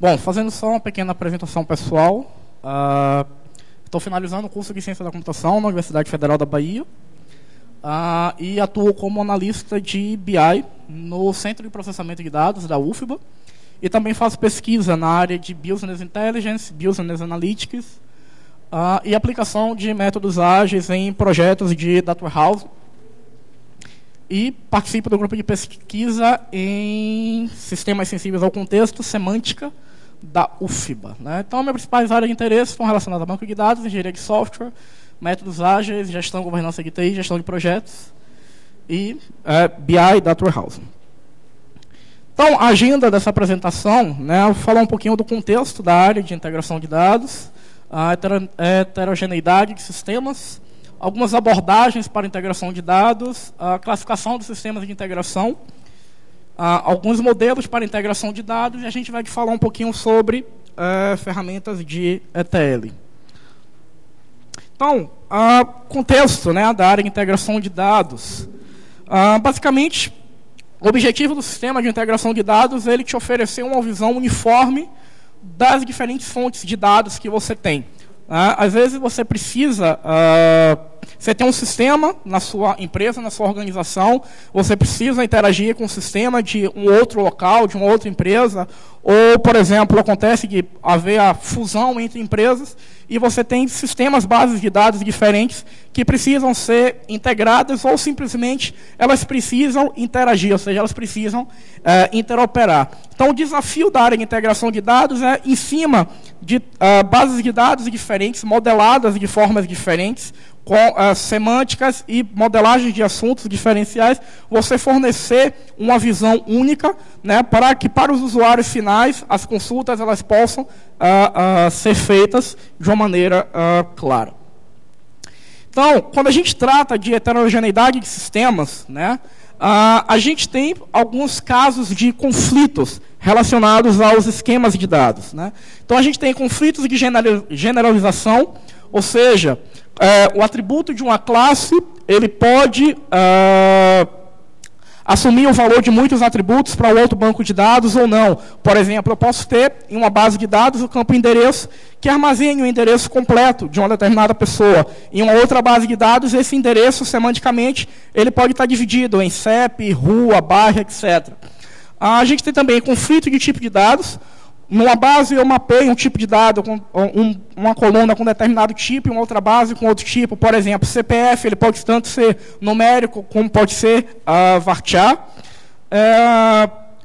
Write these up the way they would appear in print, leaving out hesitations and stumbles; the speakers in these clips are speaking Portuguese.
Bom, fazendo só uma pequena apresentação pessoal, estou finalizando o curso de Ciência da Computação na Universidade Federal da Bahia e atuo como analista de BI no Centro de Processamento de Dados da UFBA e também faço pesquisa na área de Business Intelligence, Business Analytics e aplicação de métodos ágeis em projetos de Data Warehouse. E participo do grupo de pesquisa em sistemas sensíveis ao contexto, semântica, da UFBA. Então, minhas principais áreas de interesse estão relacionadas a banco de dados, engenharia de software, métodos ágeis, gestão e governança de TI, gestão de projetos e BI e Data Warehouse. Então, a agenda dessa apresentação, eu vou falar um pouquinho do contexto da área de integração de dados, a heterogeneidade de sistemas, algumas abordagens para integração de dados, a classificação dos sistemas de integração, alguns modelos para integração de dados, e a gente vai falar um pouquinho sobre ferramentas de ETL. Então, contexto da área de integração de dados. Basicamente, o objetivo do sistema de integração de dados é ele te oferecer uma visão uniforme das diferentes fontes de dados que você tem. Às vezes você precisa, você tem um sistema na sua empresa, na sua organização, você precisa interagir com o sistema de um outro local, de uma outra empresa, ou, por exemplo, acontece de haver a fusão entre empresas e você tem sistemas, bases de dados diferentes que precisam ser integradas ou simplesmente elas precisam interagir, ou seja, elas precisam interoperar. Então, o desafio da área de integração de dados é, em cima de bases de dados diferentes, modeladas de formas diferentes, com semânticas e modelagens de assuntos diferenciais, você fornecer uma visão única, para que para os usuários finais as consultas elas possam ser feitas de uma maneira clara. Então, quando a gente trata de heterogeneidade de sistemas, a gente tem alguns casos de conflitos relacionados aos esquemas de dados. Então, a gente tem conflitos de generalização, ou seja, o atributo de uma classe ele pode assumir o valor de muitos atributos para o outro banco de dados ou não. Por exemplo, eu posso ter em uma base de dados o campo endereço que armazene o endereço completo de uma determinada pessoa. Em uma outra base de dados, esse endereço, semanticamente, ele pode estar dividido em CEP, rua, bairro, etc. A gente tem também conflito de tipo de dados. Numa base, eu mapeio um tipo de dado, uma coluna com determinado tipo, e uma outra base com outro tipo. Por exemplo, CPF, ele pode tanto ser numérico, como pode ser varchar.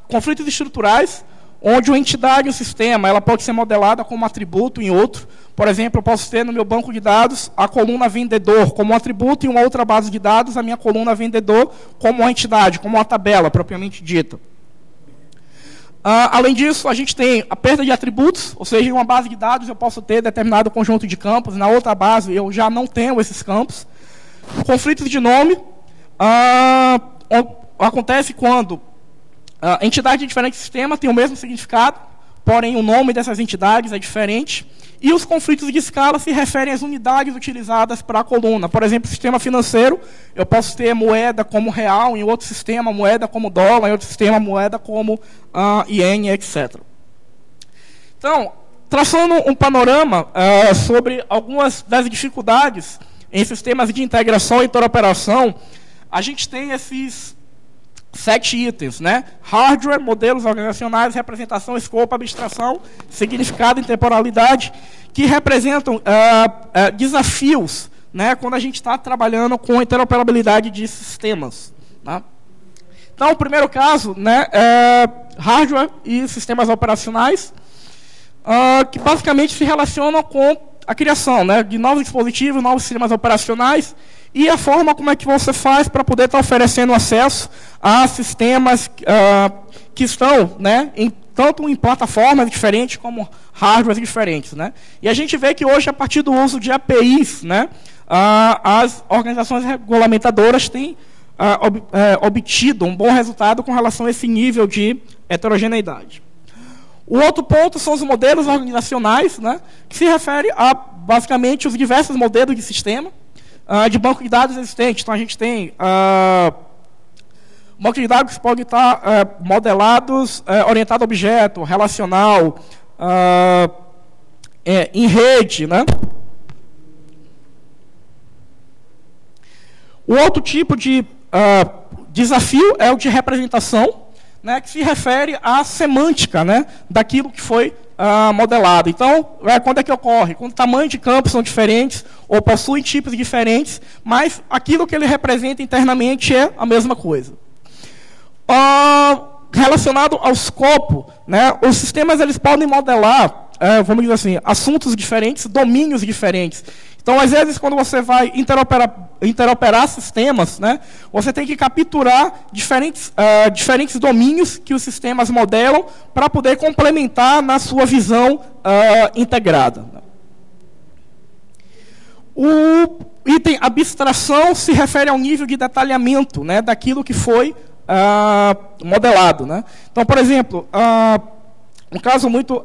Conflitos estruturais, onde uma entidade, um sistema, ela pode ser modelada como atributo em outro. Por exemplo, eu posso ter no meu banco de dados a coluna vendedor como um atributo, e em uma outra base de dados, a minha coluna vendedor como uma entidade, como uma tabela, propriamente dita. Além disso, a gente tem a perda de atributos, ou seja, em uma base de dados eu posso ter determinado conjunto de campos, na outra base eu já não tenho esses campos. Conflitos de nome acontece quando entidades de diferentes sistemas têm o mesmo significado, porém o nome dessas entidades é diferente. E os conflitos de escala se referem às unidades utilizadas para a coluna. Por exemplo, sistema financeiro, eu posso ter moeda como real, em outro sistema moeda como dólar, em outro sistema moeda como iene, etc. Então, traçando um panorama sobre algumas das dificuldades em sistemas de integração e interoperação, a gente tem esses 7 itens, Hardware, modelos organizacionais, representação, escopo, abstração, significado e temporalidade, que representam desafios, quando a gente está trabalhando com interoperabilidade de sistemas. Então, o primeiro caso, é hardware e sistemas operacionais, que basicamente se relacionam com a criação de novos dispositivos, novos sistemas operacionais, e a forma como é que você faz para poder estar oferecendo acesso a sistemas que estão tanto em plataformas diferentes como hardwares diferentes. E a gente vê que hoje, a partir do uso de APIs, as organizações regulamentadoras têm obtido um bom resultado com relação a esse nível de heterogeneidade. O outro ponto são os modelos organizacionais, que se refere a, basicamente, os diversos modelos de sistema, de banco de dados existentes. Então, a gente tem bancos de dados que podem estar modelados, orientado a objeto, relacional, em rede, né? O outro tipo de desafio é o de representação, né, que se refere à semântica, né, daquilo que foi modelado. Então, quando é que ocorre? Quando o tamanho de campos são diferentes ou possuem tipos diferentes, mas aquilo que ele representa internamente é a mesma coisa. Relacionado ao escopo, né, os sistemas eles podem modelar, vamos dizer assim, assuntos diferentes, domínios diferentes. Então, às vezes, quando você vai interoperar sistemas, né, você tem que capturar diferentes domínios que os sistemas modelam para poder complementar na sua visão integrada. O item abstração se refere ao nível de detalhamento, né, daquilo que foi modelado. Né? Então, por exemplo, um caso muito...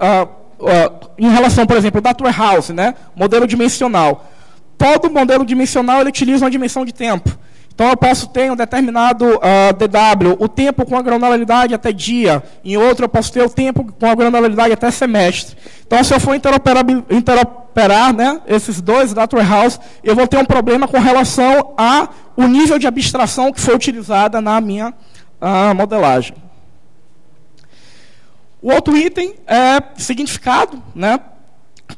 em relação, por exemplo, ao Data Warehouse, né, modelo dimensional. Todo modelo dimensional ele utiliza uma dimensão de tempo. Então, eu posso ter um determinado DW, o tempo com a granularidade até dia. Em outro, eu posso ter o tempo com a granularidade até semestre. Então, se eu for interoperar, né, esses dois Data Warehouse, eu vou ter um problema com relação ao nível de abstração que foi utilizada na minha modelagem. O outro item é significado, né,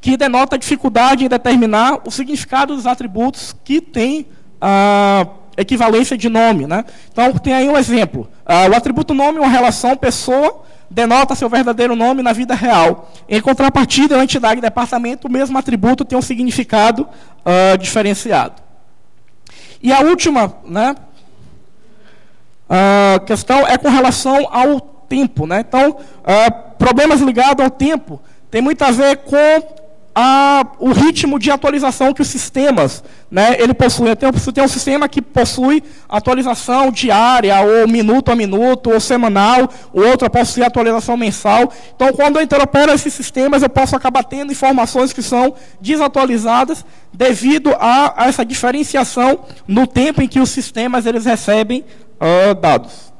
que denota a dificuldade em determinar o significado dos atributos que têm equivalência de nome. Né? Então, tem aí um exemplo. O atributo nome é uma relação pessoa, denota seu verdadeiro nome na vida real. Em contrapartida, a entidade departamento, o mesmo atributo tem um significado diferenciado. E a última, né, questão é com relação ao tempo. Né? Então, problemas ligados ao tempo tem muito a ver com o ritmo de atualização que os sistemas, né, ele possui. Você tem um sistema que possui atualização diária, ou minuto a minuto, ou semanal, o outro possui atualização mensal. Então, quando eu interopero esses sistemas, eu posso acabar tendo informações que são desatualizadas devido a essa diferenciação no tempo em que os sistemas eles recebem dados.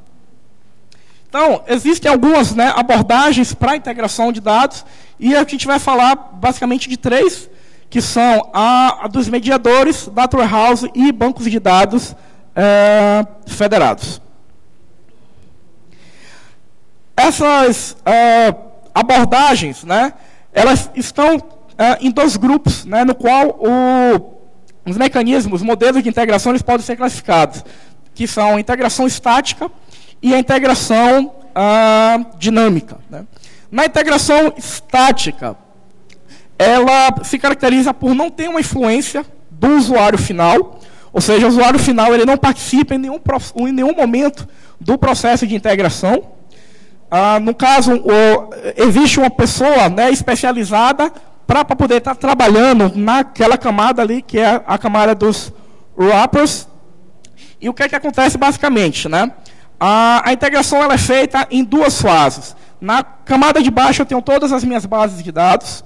Então, existem algumas, né, abordagens para a integração de dados, e a gente vai falar basicamente de três, que são a dos mediadores, Data Warehouse e bancos de dados federados. Essas abordagens, né, elas estão em dois grupos, né, no qual os mecanismos, os modelos de integração, eles podem ser classificados, que são a integração estática e a integração dinâmica. Né? Na integração estática, ela se caracteriza por não ter uma influência do usuário final, ou seja, o usuário final ele não participa em nenhum momento do processo de integração. No caso, existe uma pessoa, né, especializada para poder estar trabalhando naquela camada ali, que é a camada dos wrappers. E o que é que acontece basicamente? Né? A integração ela é feita em duas fases. Na camada de baixo eu tenho todas as minhas bases de dados.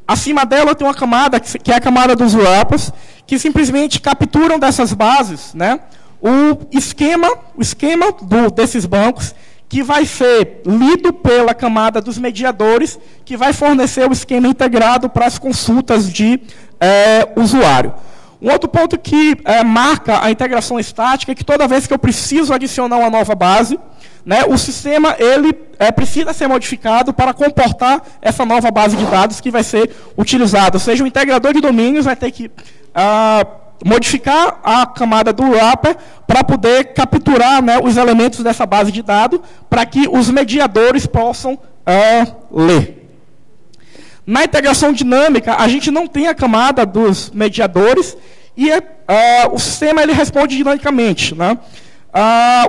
Acima dela eu tenho uma camada, que é a camada dos wrappers, que simplesmente capturam dessas bases, né, o esquema desses bancos, que vai ser lido pela camada dos mediadores, que vai fornecer o esquema integrado para as consultas de usuário. Um outro ponto que marca a integração estática é que toda vez que eu preciso adicionar uma nova base, né, o sistema ele, precisa ser modificado para comportar essa nova base de dados que vai ser utilizada. Ou seja, o integrador de domínios vai ter que modificar a camada do wrapper para poder capturar, né, os elementos dessa base de dados para que os mediadores possam ler. Na integração dinâmica, a gente não tem a camada dos mediadores e o sistema ele responde dinamicamente. Né?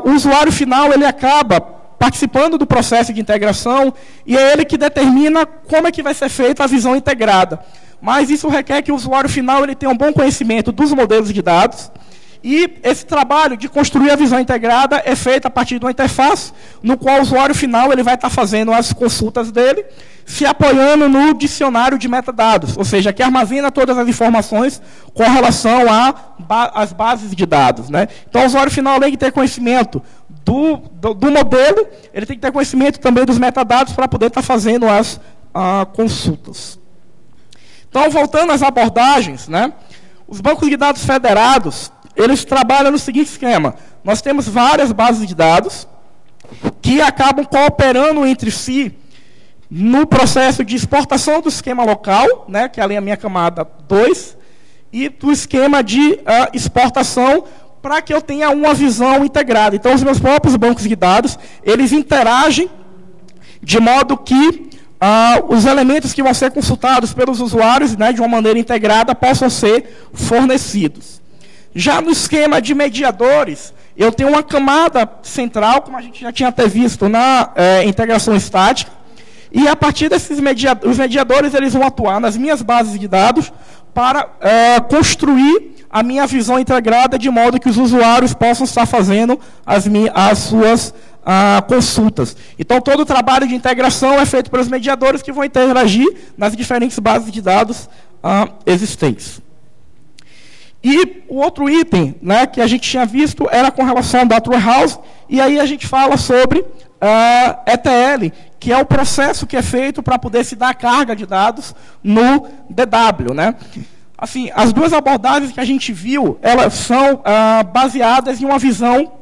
O usuário final ele acaba participando do processo de integração e é ele que determina como é que vai ser feita a visão integrada. Mas isso requer que o usuário final ele tenha um bom conhecimento dos modelos de dados. E esse trabalho de construir a visão integrada é feito a partir de uma interface, no qual o usuário final ele vai estar fazendo as consultas dele, se apoiando no dicionário de metadados, ou seja, que armazena todas as informações com relação às bases de dados. Né? Então, o usuário final, além de ter conhecimento do modelo, ele tem que ter conhecimento também dos metadados para poder estar fazendo as consultas. Então, voltando às abordagens, né, os bancos de dados federados, eles trabalham no seguinte esquema. Nós temos várias bases de dados que acabam cooperando entre si no processo de exportação do esquema local, né, que é a minha camada 2, e do esquema de exportação para que eu tenha uma visão integrada. Então, os meus próprios bancos de dados, eles interagem de modo que os elementos que vão ser consultados pelos usuários, né, de uma maneira integrada, possam ser fornecidos. Já no esquema de mediadores, eu tenho uma camada central, como a gente já tinha até visto na integração estática, e a partir desses os mediadores, eles vão atuar nas minhas bases de dados para construir a minha visão integrada de modo que os usuários possam estar fazendo as suas consultas. Então, todo o trabalho de integração é feito pelos mediadores que vão interagir nas diferentes bases de dados existentes. E o outro item, né, que a gente tinha visto era com relação ao Data Warehouse, e aí a gente fala sobre ETL, que é o processo que é feito para poder se dar carga de dados no DW, né? Assim, as duas abordagens que a gente viu, elas são baseadas em uma visão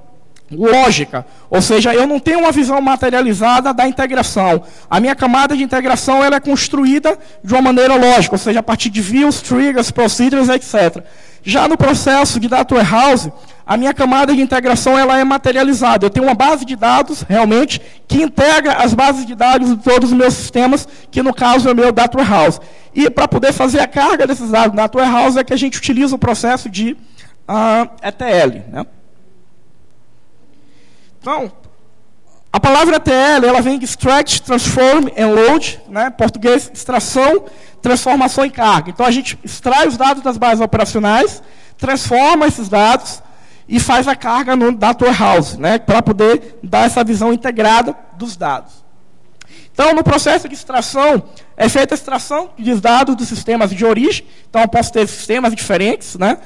lógica, ou seja, eu não tenho uma visão materializada da integração. A minha camada de integração ela é construída de uma maneira lógica, ou seja, a partir de views, triggers, procedures, etc. Já no processo de Data Warehouse, a minha camada de integração ela é materializada. Eu tenho uma base de dados, realmente, que integra as bases de dados de todos os meus sistemas, que no caso é o meu Data Warehouse. E para poder fazer a carga desses dados no Data Warehouse é que a gente utiliza o processo de ETL, né? Então, a palavra ETL, ela vem de Extract, Transform and Load, né? Em português, extração, transformação e carga. Então, a gente extrai os dados das bases operacionais, transforma esses dados e faz a carga no Data Warehouse, né? Para poder dar essa visão integrada dos dados. Então, no processo de extração, é feita a extração dos dados dos sistemas de origem. Então, eu posso ter sistemas diferentes, né?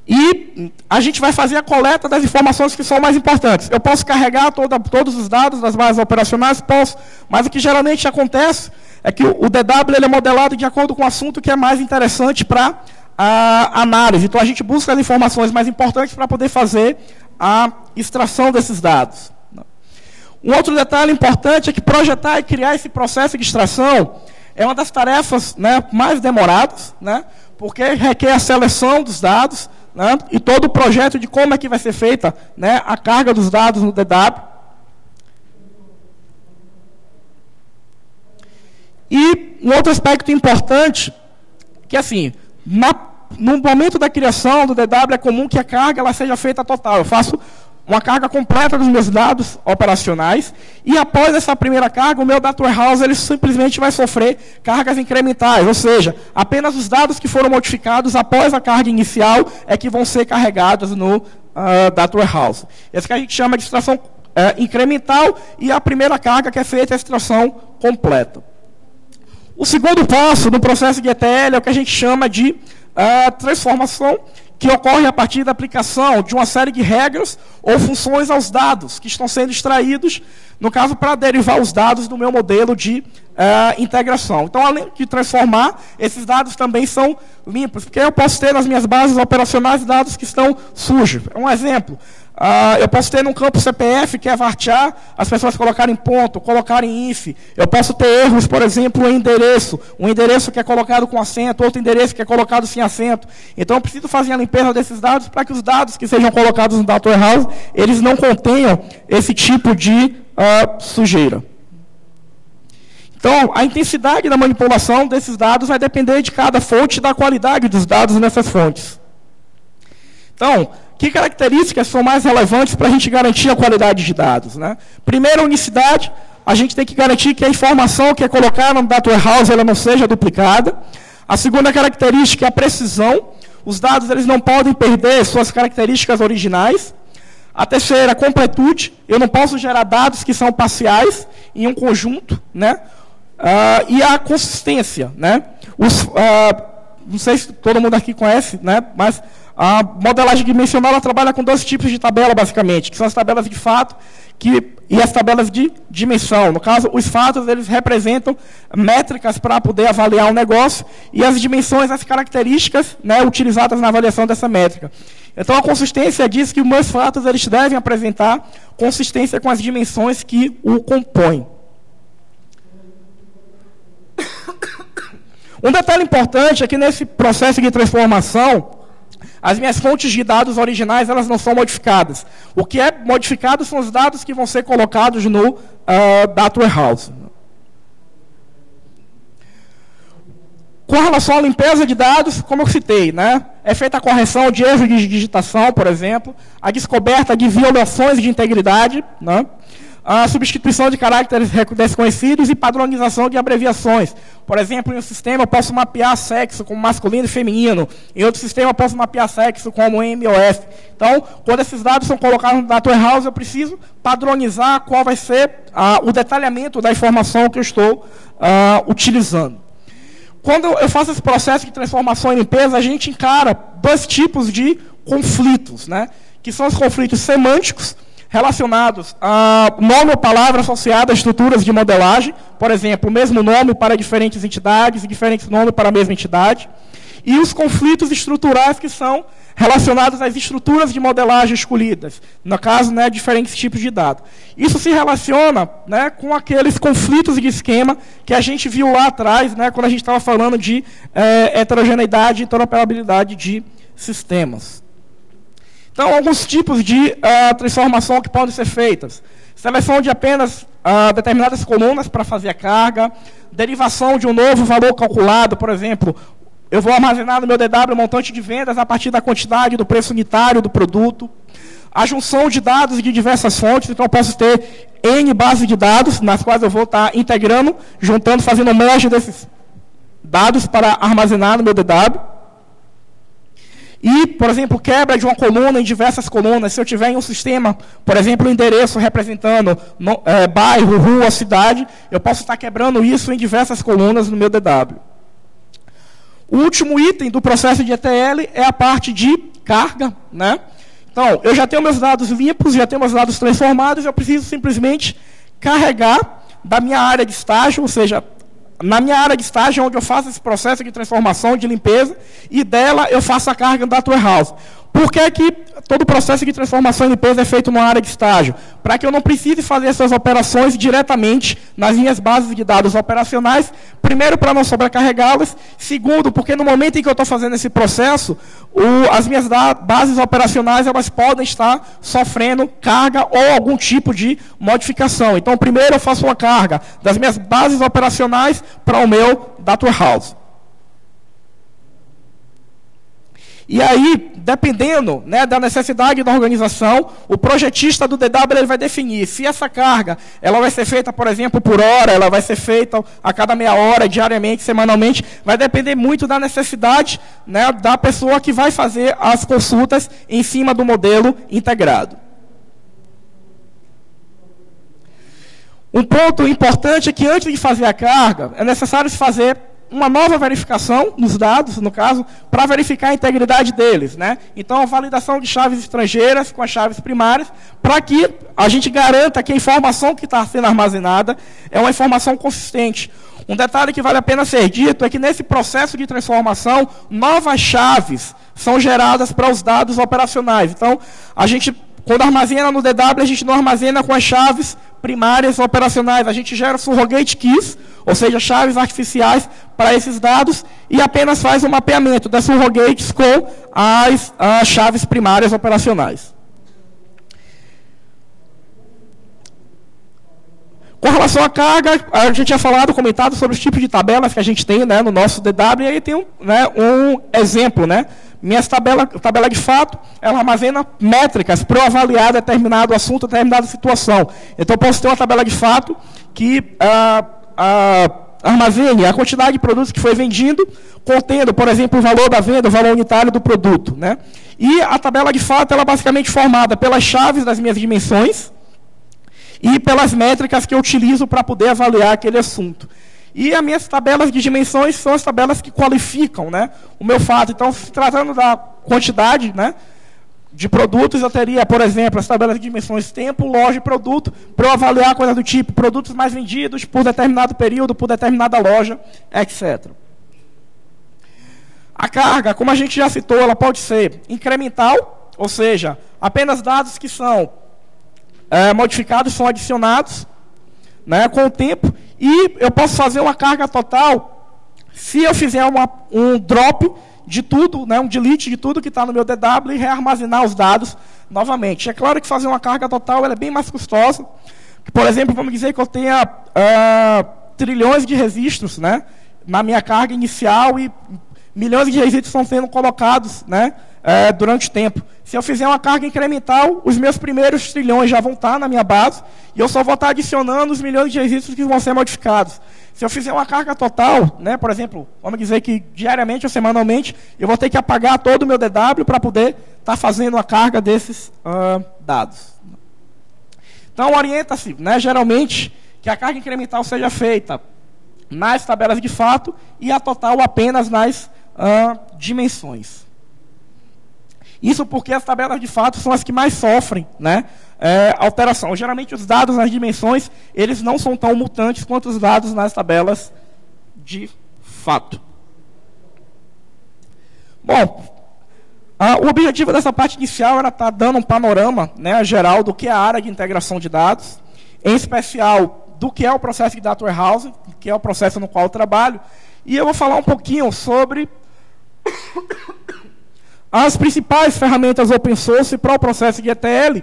E a gente vai fazer a coleta das informações que são mais importantes. Eu posso carregar todos os dados das bases operacionais? Posso. Mas o que geralmente acontece é que o DW ele é modelado de acordo com o assunto que é mais interessante para a análise. Então, a gente busca as informações mais importantes para poder fazer a extração desses dados. Um outro detalhe importante é que projetar e criar esse processo de extração é uma das tarefas, né, mais demoradas, né, porque requer a seleção dos dados, né, e todo o projeto de como é que vai ser feita, né, a carga dos dados no DW. E um outro aspecto importante, que assim, no momento da criação do DW é comum que a carga ela seja feita total. Eu faço uma carga completa dos meus dados operacionais, e após essa primeira carga, o meu Data Warehouse ele simplesmente vai sofrer cargas incrementais, ou seja, apenas os dados que foram modificados após a carga inicial é que vão ser carregados no Data Warehouse. Esse que a gente chama de extração incremental, e a primeira carga que é feita é a extração completa. O segundo passo no processo de ETL é o que a gente chama de transformação, que ocorre a partir da aplicação de uma série de regras ou funções aos dados que estão sendo extraídos, no caso, para derivar os dados do meu modelo de integração. Então, além de transformar, esses dados também são limpos, porque eu posso ter nas minhas bases operacionais dados que estão sujos. Um exemplo, eu posso ter num campo CPF, que é vartear, as pessoas colocarem ponto, colocarem if. Eu posso ter erros, por exemplo, em endereço. Um endereço que é colocado com acento, outro endereço que é colocado sem acento. Então, eu preciso fazer a limpeza desses dados para que os dados que sejam colocados no Data Warehouse, eles não contenham esse tipo de sujeira. Então, a intensidade da manipulação desses dados vai depender de cada fonte e da qualidade dos dados nessas fontes. Então, que características são mais relevantes para a gente garantir a qualidade de dados, né? Primeiro, a unicidade. A gente tem que garantir que a informação que é colocada no Data Warehouse ela não seja duplicada. A segunda característica é a precisão. Os dados eles não podem perder suas características originais. A terceira, a completude. Eu não posso gerar dados que são parciais em um conjunto, né? E a consistência, né? Não sei se todo mundo aqui conhece, né? Mas A modelagem dimensional ela trabalha com 2 tipos de tabela, basicamente, que são as tabelas de fato e as tabelas de dimensão. No caso, os fatos eles representam métricas para poder avaliar o negócio e as dimensões, as características, né, utilizadas na avaliação dessa métrica. Então, a consistência diz que os meus fatos eles devem apresentar consistência com as dimensões que o compõem. Um detalhe importante é que nesse processo de transformação, as minhas fontes de dados originais elas não são modificadas. O que é modificado são os dados que vão ser colocados no Data Warehouse. Com relação à limpeza de dados, como eu citei, né, é feita a correção de erros de digitação, por exemplo, a descoberta de violações de integridade, né, a substituição de caracteres desconhecidos e padronização de abreviações. Por exemplo, em um sistema eu posso mapear sexo como masculino e feminino, em outro sistema eu posso mapear sexo como MOF. Então, quando esses dados são colocados no Data Warehouse, eu preciso padronizar qual vai ser o detalhamento da informação que eu estou utilizando. Quando eu faço esse processo de transformação e limpeza, a gente encara 2 tipos de conflitos, né, que são os conflitos semânticos, relacionados a nome ou palavra associada a estruturas de modelagem, por exemplo, o mesmo nome para diferentes entidades e diferentes nomes para a mesma entidade, e os conflitos estruturais que são relacionados às estruturas de modelagem escolhidas, no caso, né, diferentes tipos de dados. Isso se relaciona, né, com aqueles conflitos de esquema que a gente viu lá atrás, né, quando a gente estava falando de heterogeneidade e interoperabilidade de sistemas. Então, alguns tipos de transformação que podem ser feitas. Seleção de apenas determinadas colunas para fazer a carga, derivação de um novo valor calculado, por exemplo, eu vou armazenar no meu DW o montante de vendas a partir da quantidade do preço unitário do produto, a junção de dados de diversas fontes, então eu posso ter N bases de dados, nas quais eu vou estar integrando, juntando, fazendo merge desses dados para armazenar no meu DW. E, por exemplo, quebra de uma coluna em diversas colunas. Se eu tiver em um sistema, por exemplo, um endereço representando bairro, rua, cidade, eu posso estar quebrando isso em diversas colunas no meu DW. O último item do processo de ETL é a parte de carga, né? Então, eu já tenho meus dados limpos, já tenho meus dados transformados, eu preciso simplesmente carregar da minha área de estágio, ou seja, na minha área de estágio, onde eu faço esse processo de transformação, de limpeza, e dela eu faço a carga no Data Warehouse. Por que que todo o processo de transformação e limpeza é feito numa área de estágio? Para que eu não precise fazer essas operações diretamente nas minhas bases de dados operacionais, primeiro, para não sobrecarregá-las, segundo, porque no momento em que eu estou fazendo esse processo, as minhas bases operacionais elas podem estar sofrendo carga ou algum tipo de modificação. Então, primeiro eu faço uma carga das minhas bases operacionais para o meu Data Warehouse. E aí, dependendo, né, da necessidade da organização, o projetista do DW ele vai definir se essa carga ela vai ser feita, por exemplo, por hora, ela vai ser feita a cada meia hora, diariamente, semanalmente, vai depender muito da necessidade, né, da pessoa que vai fazer as consultas em cima do modelo integrado. Um ponto importante é que antes de fazer a carga, é necessário se fazer uma nova verificação nos dados, no caso, para verificar a integridade deles, né? Então, a validação de chaves estrangeiras com as chaves primárias, para que a gente garanta que a informação que está sendo armazenada é uma informação consistente. Um detalhe que vale a pena ser dito é que nesse processo de transformação, novas chaves são geradas para os dados operacionais. Então, a gente, quando armazena no DW, a gente não armazena com as chaves primárias operacionais. A gente gera surrogate keys, ou seja, chaves artificiais para esses dados, e apenas faz o mapeamento das surrogates com as chaves primárias operacionais. Com relação à carga, a gente tinha comentado sobre os tipos de tabelas que a gente tem, né, no nosso DW, e aí tem um exemplo, né? Minha tabela de fato, ela armazena métricas para eu avaliar determinado assunto, determinada situação. Então, eu posso ter uma tabela de fato que armazene a quantidade de produtos que foi vendido, contendo, por exemplo, o valor da venda, o valor unitário do produto, né? E a tabela de fato, ela é basicamente formada pelas chaves das minhas dimensões e pelas métricas que eu utilizo para poder avaliar aquele assunto. E as minhas tabelas de dimensões são as tabelas que qualificam, né, o meu fato. Então, se tratando da quantidade, né, de produtos, eu teria, por exemplo, as tabelas de dimensões tempo, loja e produto, para eu avaliar coisas do tipo produtos mais vendidos por determinado período, por determinada loja, etc. A carga, como a gente já citou, ela pode ser incremental, ou seja, apenas dados que são modificados são adicionados, né, com o tempo, e eu posso fazer uma carga total se eu fizer um drop de tudo, né, um delete de tudo que está no meu DW e rearmazenar os dados novamente. É claro que fazer uma carga total ela é bem mais custosa. Por exemplo, vamos dizer que eu tenha trilhões de registros, né, na minha carga inicial e milhões de registros estão sendo colocados, né, durante o tempo. Se eu fizer uma carga incremental, os meus primeiros trilhões já vão estar na minha base e eu só vou estar adicionando os milhões de registros que vão ser modificados. Se eu fizer uma carga total, né, por exemplo, vamos dizer que diariamente ou semanalmente, eu vou ter que apagar todo o meu DW para poder estar fazendo a carga desses dados. Então, orienta-se, né, geralmente, que a carga incremental seja feita nas tabelas de fato e a total apenas nas dimensões. Isso porque as tabelas de fato são as que mais sofrem, né, alteração. Geralmente os dados nas dimensões, eles não são tão mutantes quanto os dados nas tabelas de fato. Bom, o objetivo dessa parte inicial era estar dando um panorama, né, geral do que é a área de integração de dados, em especial do que é o processo de Data Warehousing, que é o processo no qual eu trabalho, e eu vou falar um pouquinho sobre as principais ferramentas open source para o processo de ETL.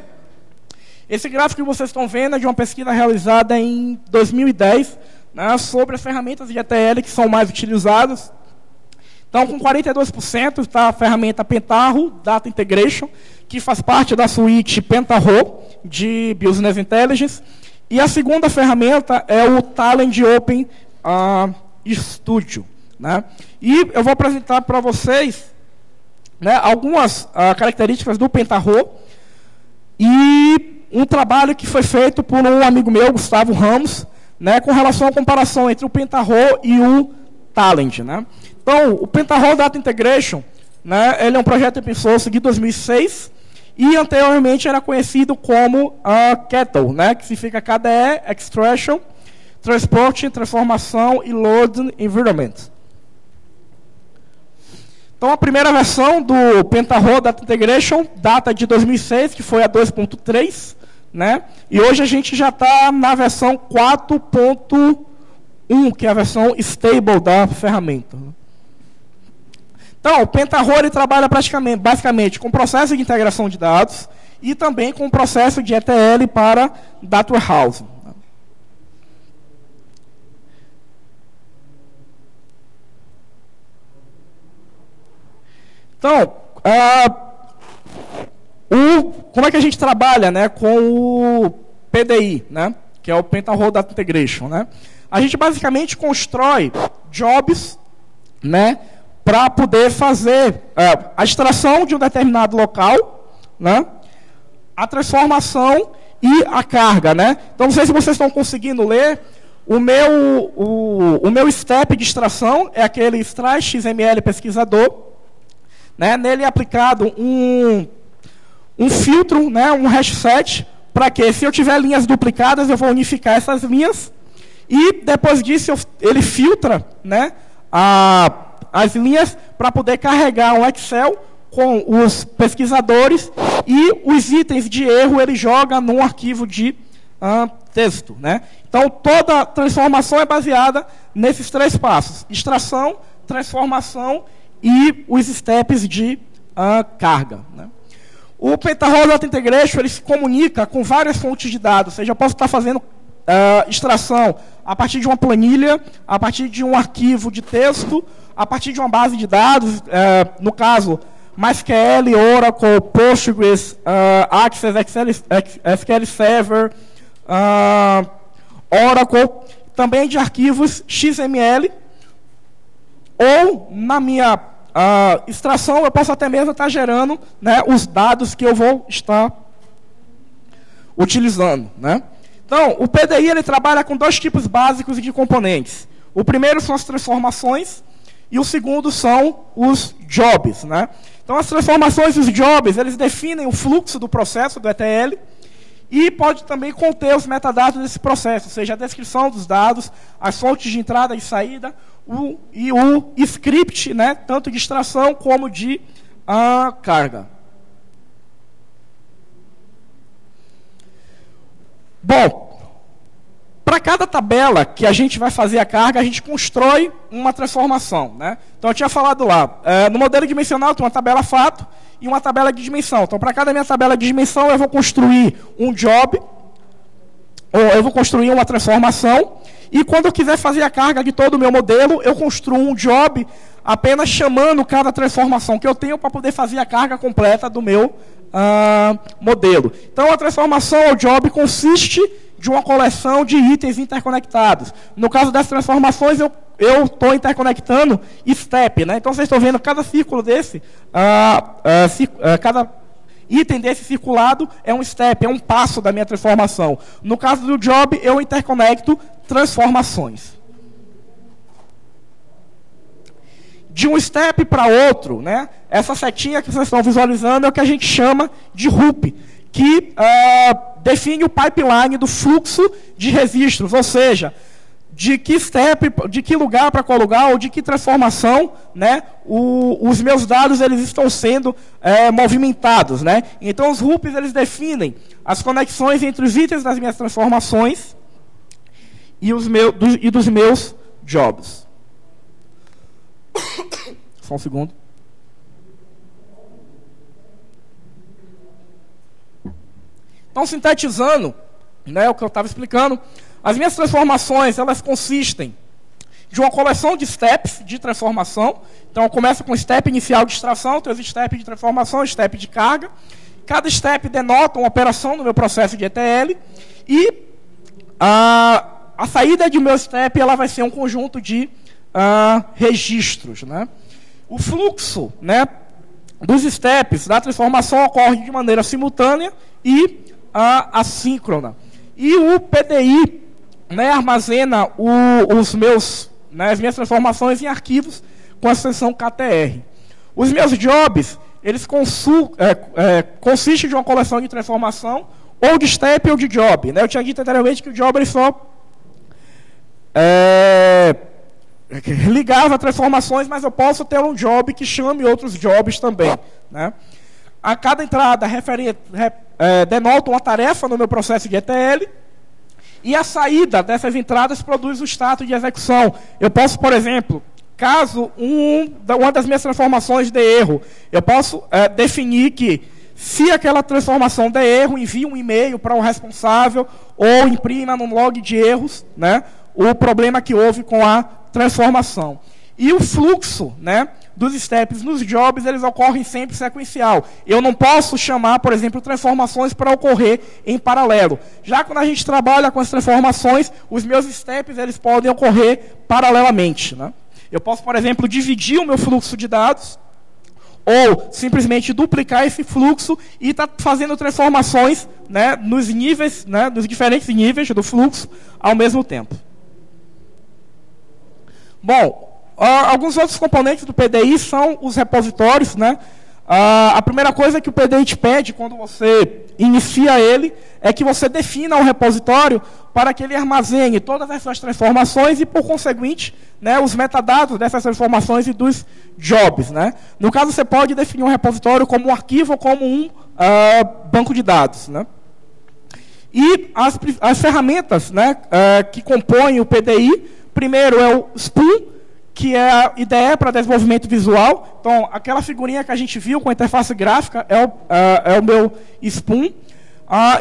Esse gráfico que vocês estão vendo é de uma pesquisa realizada em 2010, né, sobre as ferramentas de ETL que são mais utilizadas. Então, com 42% está a ferramenta Pentaho Data Integration, que faz parte da suíte Pentaho de Business Intelligence. E a segunda ferramenta é o Talend Open Studio, né? E eu vou apresentar para vocês, né, algumas características do Pentaho e um trabalho que foi feito por um amigo meu, Gustavo Ramos, né, com relação à comparação entre o Pentaho e o Talend, né? Então, o Pentaho Data Integration, né, ele é um projeto open source de 2006 e anteriormente era conhecido como Kettle, né, que significa KDE, Extraction, Transport, Transformação e Load Environment. Então, a primeira versão do Pentaho Data Integration data de 2006, que foi a 2.3, né? E hoje a gente já está na versão 4.1, que é a versão stable da ferramenta. Então, o Pentaho ele trabalha basicamente com processo de integração de dados e também com o processo de ETL para Data Warehousing. Então, como é que a gente trabalha, né, com o PDI, né, que é o Pentaho Data Integration, né? A gente basicamente constrói jobs, né, para poder fazer a extração de um determinado local, né, a transformação e a carga, né? Então, não sei se vocês estão conseguindo ler. O meu step de extração é aquele extrai XML pesquisador. Né, nele é aplicado um filtro, né, um hash set, para que, se eu tiver linhas duplicadas, eu vou unificar essas linhas. E, depois disso, ele filtra, né, as linhas para poder carregar um Excel com os pesquisadores e os itens de erro ele joga num arquivo de texto. Né? Então, toda transformação é baseada nesses três passos: extração, transformação e os steps de carga. Né? O Pentaho Data Integration ele se comunica com várias fontes de dados. Ou seja, eu posso estar fazendo extração a partir de uma planilha, a partir de um arquivo de texto, a partir de uma base de dados, no caso, MySQL, Oracle, Postgres, Access, SQL Server, Oracle, também de arquivos XML, ou na minha extração, eu posso até mesmo estar gerando, né, os dados que eu vou estar utilizando. Né? Então, o PDI ele trabalha com dois tipos básicos de componentes. O primeiro são as transformações e o segundo são os jobs. Né? Então, as transformações e os jobs, eles definem o fluxo do processo do ETL e pode também conter os metadados desse processo, ou seja, a descrição dos dados, as fontes de entrada e saída, e o script, né, tanto de extração como de carga. Bom, para cada tabela que a gente vai fazer a carga, a gente constrói uma transformação, né? Então, eu tinha falado lá, no modelo dimensional tem uma tabela fato e uma tabela de dimensão. Então, para cada minha tabela de dimensão, eu vou construir um job, ou eu vou construir uma transformação, e quando eu quiser fazer a carga de todo o meu modelo, eu construo um job apenas chamando cada transformação que eu tenho para poder fazer a carga completa do meu modelo. Então, a transformação ou job consiste de uma coleção de itens interconectados. No caso das transformações, eu estou interconectando step, né? Então, vocês estão vendo cada círculo desse, cada item desse circulado é um step, é um passo da minha transformação. No caso do job, eu interconecto transformações. De um step para outro, né? Essa setinha que vocês estão visualizando é o que a gente chama de RUP, que define o pipeline do fluxo de registros, ou seja, de que step, de que lugar para qual lugar, ou de que transformação, né, os meus dados eles estão sendo movimentados, né? Então, os RUPs eles definem as conexões entre os itens das minhas transformações e dos meus jobs. Só um segundo. Então, sintetizando, né, o que eu estava explicando, as minhas transformações, elas consistem de uma coleção de steps de transformação. Então, eu começo com o step inicial de extração, tem os steps de transformação, step de carga. Cada step denota uma operação no meu processo de ETL. E a saída de meu step ela vai ser um conjunto de registros, né? O fluxo, né, dos steps da transformação ocorre de maneira simultânea e assíncrona. E o PDI, né, armazena as minhas transformações em arquivos com a extensão KTR. Os meus jobs, eles consistem de uma coleção de transformação, ou de step ou de job, né? Eu tinha dito anteriormente que o job ele só ligava transformações, mas eu posso ter um job que chame outros jobs também, né? A cada entrada denota uma tarefa no meu processo de ETL, e a saída dessas entradas produz o status de execução. Eu posso, por exemplo, caso uma das minhas transformações dê erro, eu posso definir que, se aquela transformação der erro, envie um e-mail para o responsável ou imprima no log de erros, né, o problema que houve com a transformação. E o fluxo, né, dos steps nos jobs, eles ocorrem sempre sequencial. Eu não posso chamar, por exemplo, transformações para ocorrer em paralelo. Já quando a gente trabalha com as transformações, os meus steps eles podem ocorrer paralelamente, né? Eu posso, por exemplo, dividir o meu fluxo de dados, ou simplesmente duplicar esse fluxo e estar fazendo transformações, né, nos níveis, né, nos diferentes níveis do fluxo ao mesmo tempo. Bom, alguns outros componentes do PDI são os repositórios, né? A primeira coisa que o PDI te pede quando você inicia ele é que você defina um repositório para que ele armazene todas essas transformações e, por conseguinte, né, os metadados dessas transformações e dos jobs, né? No caso, você pode definir um repositório como um arquivo ou como um banco de dados, né? E as ferramentas, né, que compõem o PDI, primeiro é o Spoon, que é a IDE para desenvolvimento visual. Então, aquela figurinha que a gente viu com a interface gráfica é o meu Spoon.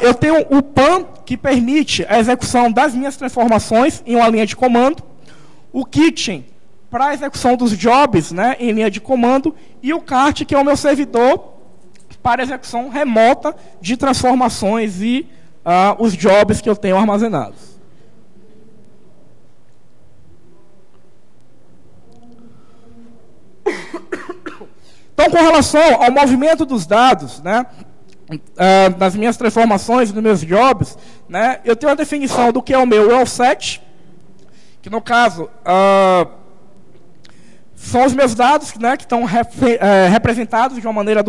Eu tenho o PAN, que permite a execução das minhas transformações em uma linha de comando. O Kitchen, para a execução dos jobs, né, em linha de comando. E o CART, que é o meu servidor para execução remota de transformações e os jobs que eu tenho armazenados. Então, com relação ao movimento dos dados, né, das minhas transformações, dos meus jobs, né, eu tenho a definição do que é o meu well set, que no caso São os meus dados, né, que estão representados de uma maneira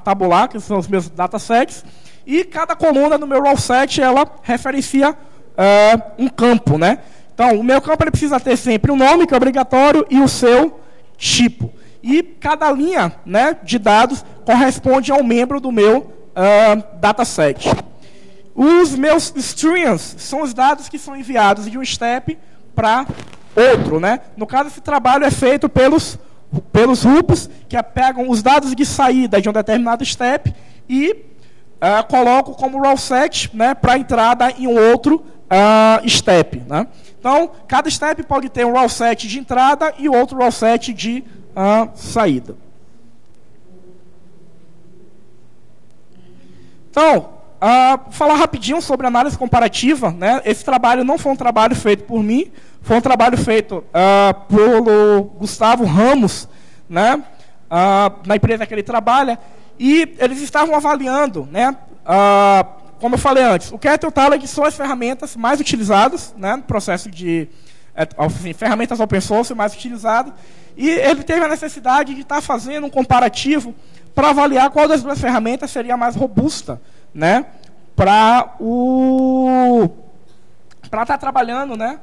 tabular, que são os meus datasets, e cada coluna no meu raw set, ela referencia um campo, né? Então, o meu campo ele precisa ter sempre o nome, que é obrigatório, e o seu tipo. E cada linha, né, de dados corresponde a um membro do meu dataset. Os meus strings são os dados que são enviados de um step para outro, né? No caso, esse trabalho é feito pelos hoops, que pegam os dados de saída de um determinado step e colocam como raw set, né, para entrada em um outro step, né? Então, cada step pode ter um raw set de entrada e outro raw set de saída. Então, falar rapidinho sobre análise comparativa, né? Esse trabalho não foi um trabalho feito por mim, foi um trabalho feito pelo Gustavo Ramos, né? Na empresa que ele trabalha, e eles estavam avaliando, né? Como eu falei antes, o Kettle e o Talend são as ferramentas mais utilizadas, né, no processo de ferramentas open source mais utilizadas, e ele teve a necessidade de estar fazendo um comparativo para avaliar qual das duas ferramentas seria a mais robusta, né, para estar trabalhando, né,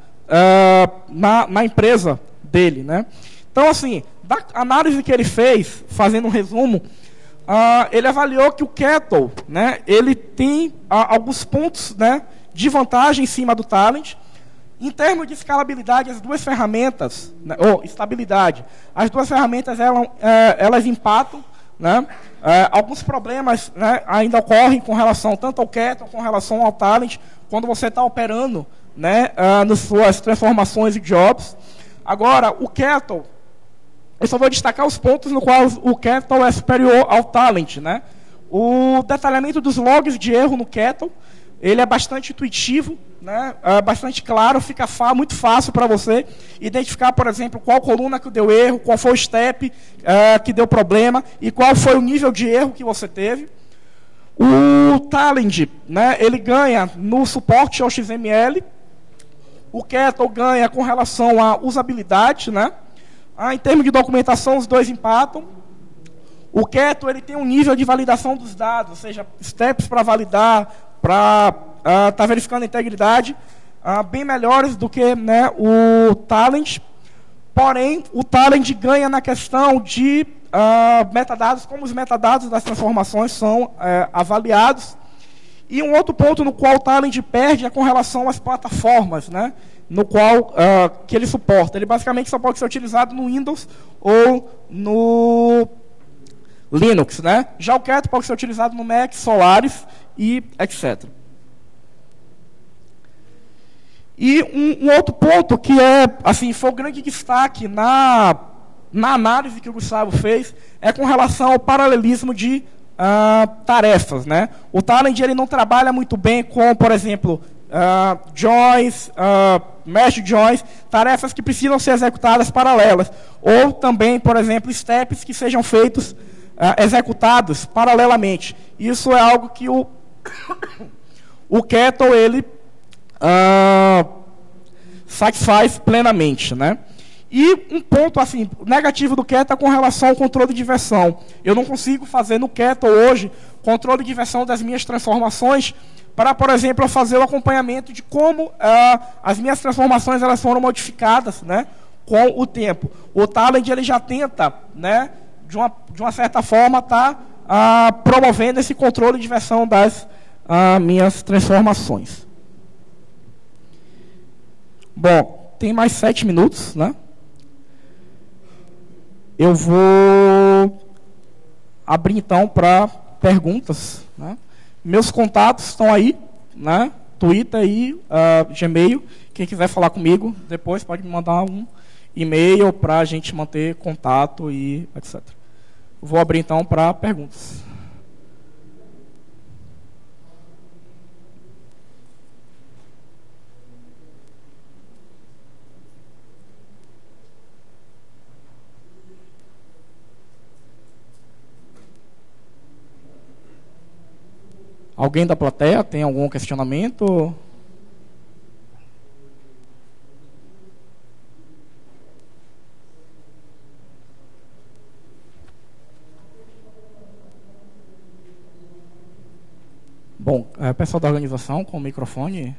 na empresa dele, né. Então, assim, da análise que ele fez, fazendo um resumo, ele avaliou que o Kettle, né, ele tem alguns pontos, né, de vantagem em cima do Talend. Em termos de escalabilidade, as duas ferramentas, né, ou estabilidade, as duas ferramentas elas empatam, né, alguns problemas, né, ainda ocorrem com relação tanto ao Kettle com relação ao Talend, quando você está operando, né, nas suas transformações e jobs. Agora, o Kettle, eu só vou destacar os pontos no qual o Kettle é superior ao Talend, né? O detalhamento dos logs de erro no Kettle, ele é bastante intuitivo, né? Bastante claro, fica muito fácil para você identificar, por exemplo, qual coluna que deu erro, qual foi o step que deu problema e qual foi o nível de erro que você teve. O Talend, né, ele ganha no suporte ao XML. O Kettle ganha com relação à usabilidade, né? Em termos de documentação, os dois empatam. O Kettle ele tem um nível de validação dos dados, ou seja, steps para validar, para estar verificando a integridade, bem melhores do que, né, o Talend. Porém, o Talend ganha na questão de metadados, como os metadados das transformações são avaliados. E um outro ponto no qual o Talend perde é com relação às plataformas, né, no qual que ele suporta. Ele basicamente só pode ser utilizado no Windows ou no Linux, né? Já o Kettle pode ser utilizado no Mac, Solaris e etc. E um outro ponto que foi o grande destaque na análise que o Gustavo fez é com relação ao paralelismo de tarefas, né? O Talend ele não trabalha muito bem com, por exemplo, joins, mesh joins, tarefas que precisam ser executadas paralelas, ou também, por exemplo, steps que sejam feitos, executados paralelamente. Isso é algo que o Kettle ele satisfaz plenamente, né? E um ponto assim negativo do Kettle é com relação ao controle de versão. Eu não consigo fazer no Kettle hoje controle de versão das minhas transformações para, por exemplo, eu fazer o acompanhamento de como as minhas transformações elas foram modificadas, né, com o tempo. O Talend ele já tenta, né, de uma certa forma, promovendo esse controle de versão das minhas transformações. Bom, tem mais 7 minutos, né? Eu vou abrir então para perguntas, né? Meus contatos estão aí, né? Twitter e Gmail. Quem quiser falar comigo, depois pode me mandar um e-mail para a gente manter contato e etc. Vou abrir então para perguntas. Alguém da plateia tem algum questionamento? Bom, pessoal da organização com o microfone.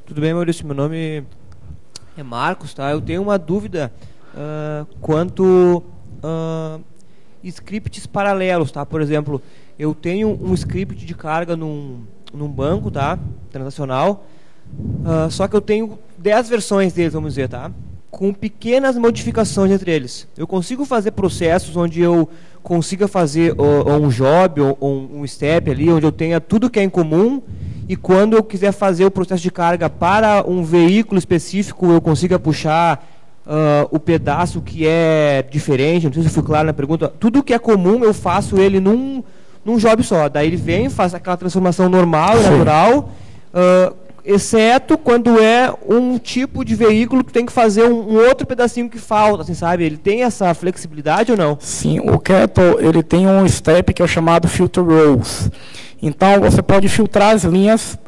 Tudo bem, Maurício? Meu nome é Marcos, tá? Eu tenho uma dúvida quanto scripts paralelos, tá? Por exemplo, eu tenho um script de carga num banco, tá? Transacional, só que eu tenho 10 versões deles, vamos dizer, tá? Com pequenas modificações entre eles. Eu consigo fazer processos onde eu consiga fazer um job ou um step ali, onde eu tenha tudo que é em comum, e quando eu quiser fazer o processo de carga para um veículo específico, eu consiga puxar o pedaço que é diferente. Não sei se eu fui claro na pergunta. Tudo que é comum eu faço ele num job só. Daí ele vem, faz aquela transformação normal e natural, exceto quando é um tipo de veículo que tem que fazer um outro pedacinho que falta, assim, sabe? Ele tem essa flexibilidade ou não? Sim, o Kettle, ele tem um step que é o chamado filter rows. Então, você pode filtrar as linhas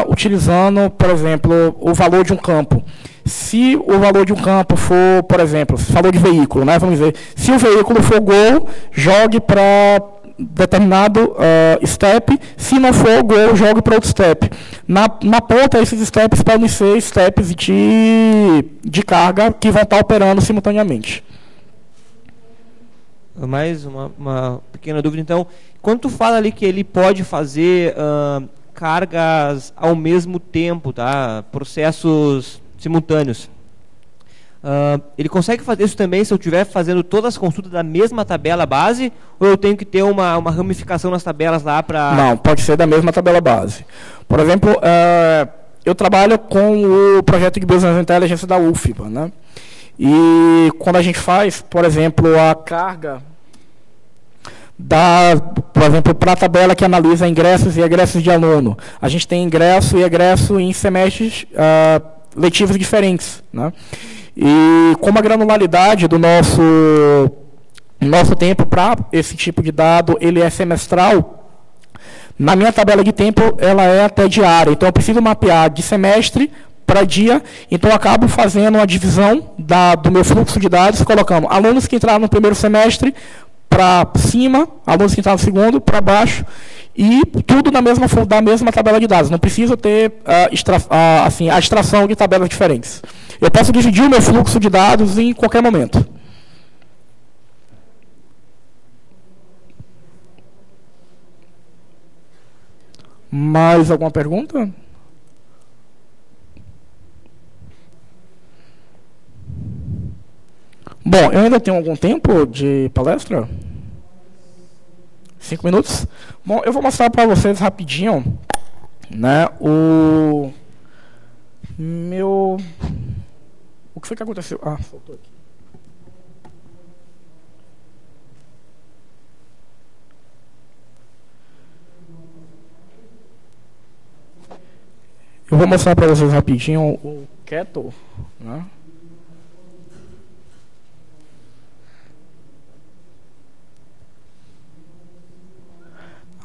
utilizando, por exemplo, o valor de um campo. Se o valor de um campo for, por exemplo, valor de veículo, né? Vamos dizer, se o veículo for Go, jogue para determinado step. Se não for Go, jogue para outro step. Na ponta, esses steps podem ser steps de carga que vão estar operando simultaneamente. Mais uma pequena dúvida, então. Quando tu fala ali que ele pode fazer cargas ao mesmo tempo, tá? Processos simultâneos, ele consegue fazer isso também se eu estiver fazendo todas as consultas da mesma tabela base, ou eu tenho que ter uma ramificação nas tabelas lá para... Não, pode ser da mesma tabela base. Por exemplo, eu trabalho com o projeto de Business Intelligence da UFBA, né? E quando a gente faz, por exemplo, a carga por exemplo, para a tabela que analisa ingressos e egressos de aluno, a gente tem ingresso e egresso em semestres letivos diferentes, né? E como a granularidade do nosso tempo para esse tipo de dado ele é semestral, na minha tabela de tempo ela é até diária. Então eu preciso mapear de semestre para dia, então eu acabo fazendo uma divisão do meu fluxo de dados, colocando alunos que entraram no primeiro semestre para cima, alunos que entraram no segundo, para baixo, e tudo da mesma tabela de dados. Não preciso ter assim, a extração de tabelas diferentes. Eu posso dividir o meu fluxo de dados em qualquer momento. Mais alguma pergunta? Bom, eu ainda tenho algum tempo de palestra? 5 minutos? Bom, eu vou mostrar para vocês rapidinho, né, o que foi que aconteceu? Ah, faltou aqui. Eu vou mostrar para vocês rapidinho o Kettle, né?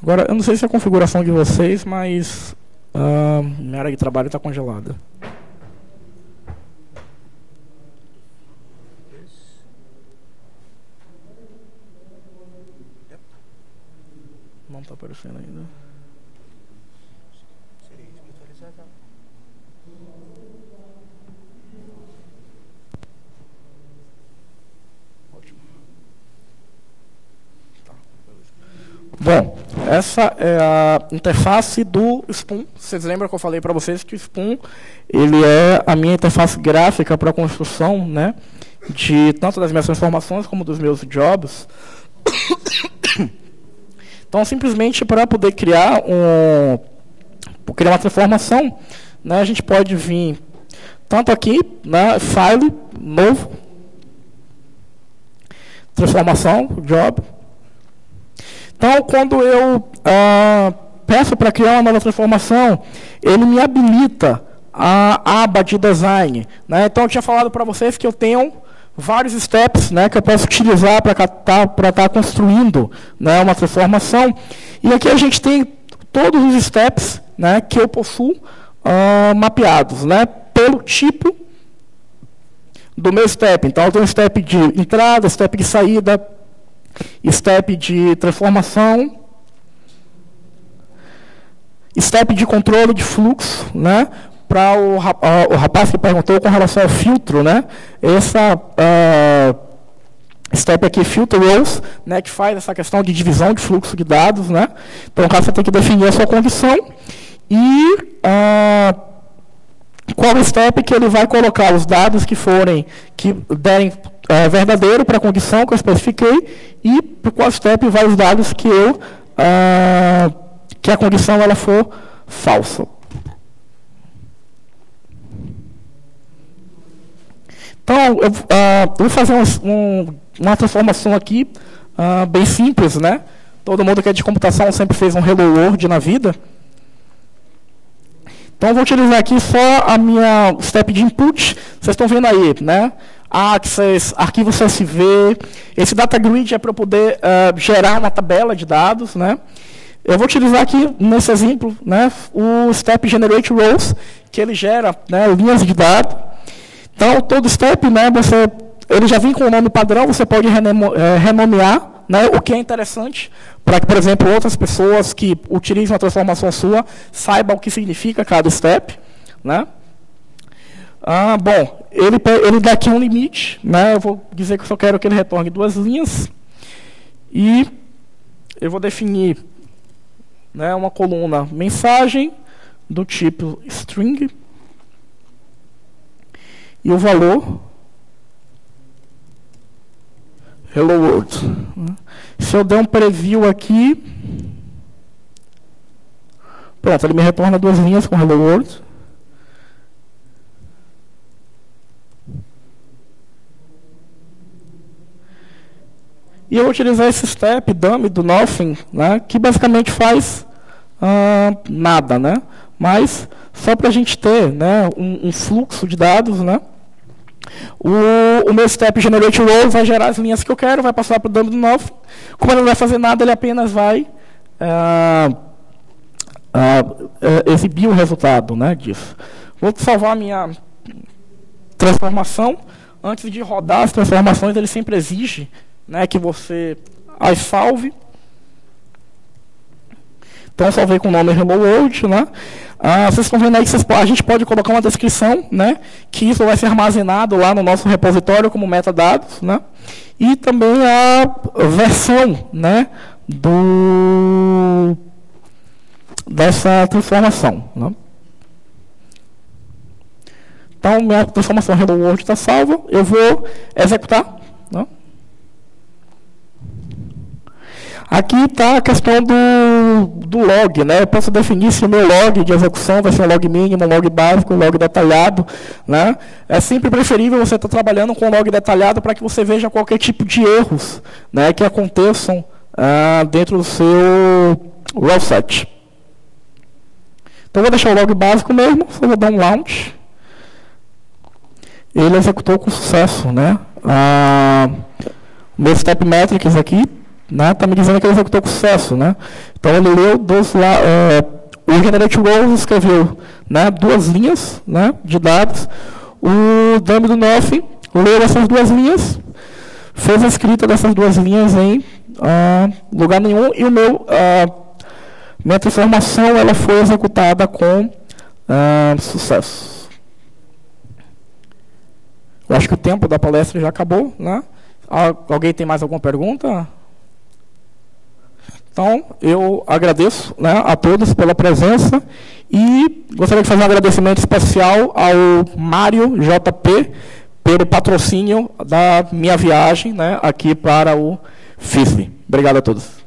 Agora, eu não sei se é a configuração de vocês, mas minha área de trabalho está congelada. Não está aparecendo ainda. Bom, essa é a interface do Spoon. Vocês lembram que eu falei para vocês que o Spoon ele é a minha interface gráfica para a construção, né, de tanto das minhas transformações como dos meus jobs. Então, simplesmente para poder criar uma transformação, né, a gente pode vir tanto aqui, né, file, novo, transformação, job. Então, quando eu peço para criar uma nova transformação, ele me habilita a aba de design, né? Então, eu tinha falado para vocês que eu tenho vários steps, né, que eu posso utilizar para estar construindo, né, uma transformação. E aqui a gente tem todos os steps, né, que eu possuo mapeados, né, pelo tipo do meu step. Então, eu tenho step de entrada, step de saída, step de transformação, step de controle de fluxo, né? Para o rapaz que perguntou com relação ao filtro, né? Essa step aqui, filter rows, né? Que faz essa questão de divisão de fluxo de dados, né? Então, você tem que definir a sua condição e qual step que ele vai colocar os dados que derem verdadeiro para a condição que eu especifiquei e para qual step vai os dados que que a condição ela for falsa. Então, eu vou fazer uma transformação aqui bem simples, né? Todo mundo que é de computação sempre fez um Hello World na vida. Então, eu vou utilizar aqui só a minha step de input. Vocês estão vendo aí, né? Access, arquivo CSV. Esse data grid é para eu poder gerar uma tabela de dados, né? Eu vou utilizar aqui, nesse exemplo, né, o step generate rows, que ele gera, né, linhas de dados. Então, todo step, né, ele já vem com o nome padrão, você pode renomear, né, o que é interessante para que, por exemplo, outras pessoas que utilizam a transformação sua saibam o que significa cada step, né? Bom, ele dá aqui um limite, né? Eu vou dizer que eu só quero que ele retorne 2 linhas e eu vou definir, né, uma coluna mensagem do tipo string e o valor hello world. Se eu der um preview aqui, pronto, ele me retorna 2 linhas com hello world. E eu vou utilizar esse step dummy do nothing, né, que basicamente faz nada, né? Mas só para a gente ter, né, um fluxo de dados, né? O meu step generate row vai gerar as linhas que eu quero, vai passar para o dummy do nothing. Como ele não vai fazer nada, ele apenas vai exibir o resultado, né, disso. Vou salvar a minha transformação. Antes de rodar as transformações, ele sempre exige, né, que você as salve. Então, eu salvei com o nome Hello World, né? Vocês estão vendo aí que a gente pode colocar uma descrição, né, que isso vai ser armazenado lá no nosso repositório como metadados, né? E também a versão, né, dessa transformação, né? Então, minha transformação Hello World está salva. Eu vou executar, né? Aqui está a questão do log, né? Eu posso definir se o meu log de execução vai ser um log mínimo, um log básico, um log detalhado, né? É sempre preferível você estar trabalhando com um log detalhado para que você veja qualquer tipo de erros, né, que aconteçam dentro do seu raw set. Então, eu vou deixar o log básico mesmo, só vou dar um launch. Ele executou com sucesso, né? O meu step metrics aqui, né, tá me dizendo que ele executou com sucesso, né? Então ele leu o generate rows escreveu, né, 2 linhas, né, de dados. O dummy do nothing leu essas 2 linhas, fez a escrita dessas 2 linhas em lugar nenhum e minha transformação ela foi executada com sucesso. Eu acho que o tempo da palestra já acabou, né? Alguém tem mais alguma pergunta? Então, eu agradeço, né, a todos pela presença e gostaria de fazer um agradecimento especial ao Mário JP pelo patrocínio da minha viagem, né, aqui para o FISLE. Obrigado a todos.